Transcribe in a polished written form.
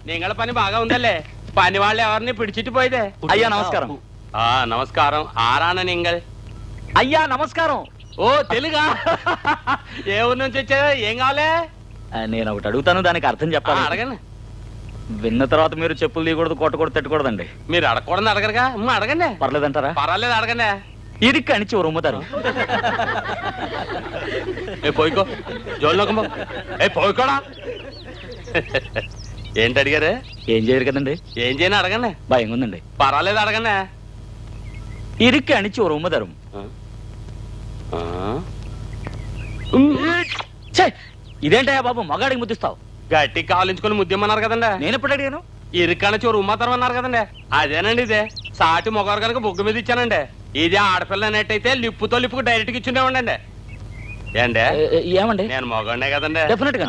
నింగళ పని బాగా ఉందలే. పని వాళ్ళు ఎవరిని పిడిచిట్టు పోయిదే. అయ్యా నమస్కారం. నమస్కారం. ఆరాన నింగల్. అయ్యా నమస్కారం. ఓ తెలుగా? ఏ ఊరు నుంచి వచ్చా? ఏం కావాలే? నేను ఒకటి అడుగుతాను, దానికి అర్థం చెప్పాలి. అడగండి. విన్న తర్వాత మీరు చెప్పులు తీయకూడదు, కొట్టకూడదు, తిట్టకూడదండి. మీరు అడగకూడదు అడగరుగా? అడగండి. పర్లేదంటారా? పర్వాలేదు, అడగండి. ఇదికి అని చివరు ఉమ్ముతారు. ఏ పోయికో, జోల్లోకమ్మో. ఏ పోయికోడా. ఏంటి అడిగారే? ఏం చేయరు కదండి. ఏం చేయను అడగండి. భయంగా ఉందండి. పర్వాలేదు, అడగండి. ఇదికి అని చివరు ఉమ్ముతారు. ఇదేంటయ్యా బాబు, మగాడికి ముద్దిస్తావు? గట్టి కావాలించుకొని ముద్దిమ్మన్నారు కదండి. నేను ఎప్పుడు అడిగాను? ఇరుక్కన చోరు ఉమ్మాతరం అన్నారు కదండి. అదేనండి ఇదే. సాటి మొగరు కనుక బొగ్గు మీద ఇచ్చానండి. ఇదే ఆడపిల్ల నెట్టయితే లిప్పుతో లిప్పుకు డైరెక్ట్ గా ఇచ్చిండేవండి. ఏండే ఏమండి? నేను మొగండే కదండి. డెఫినెట్ గా.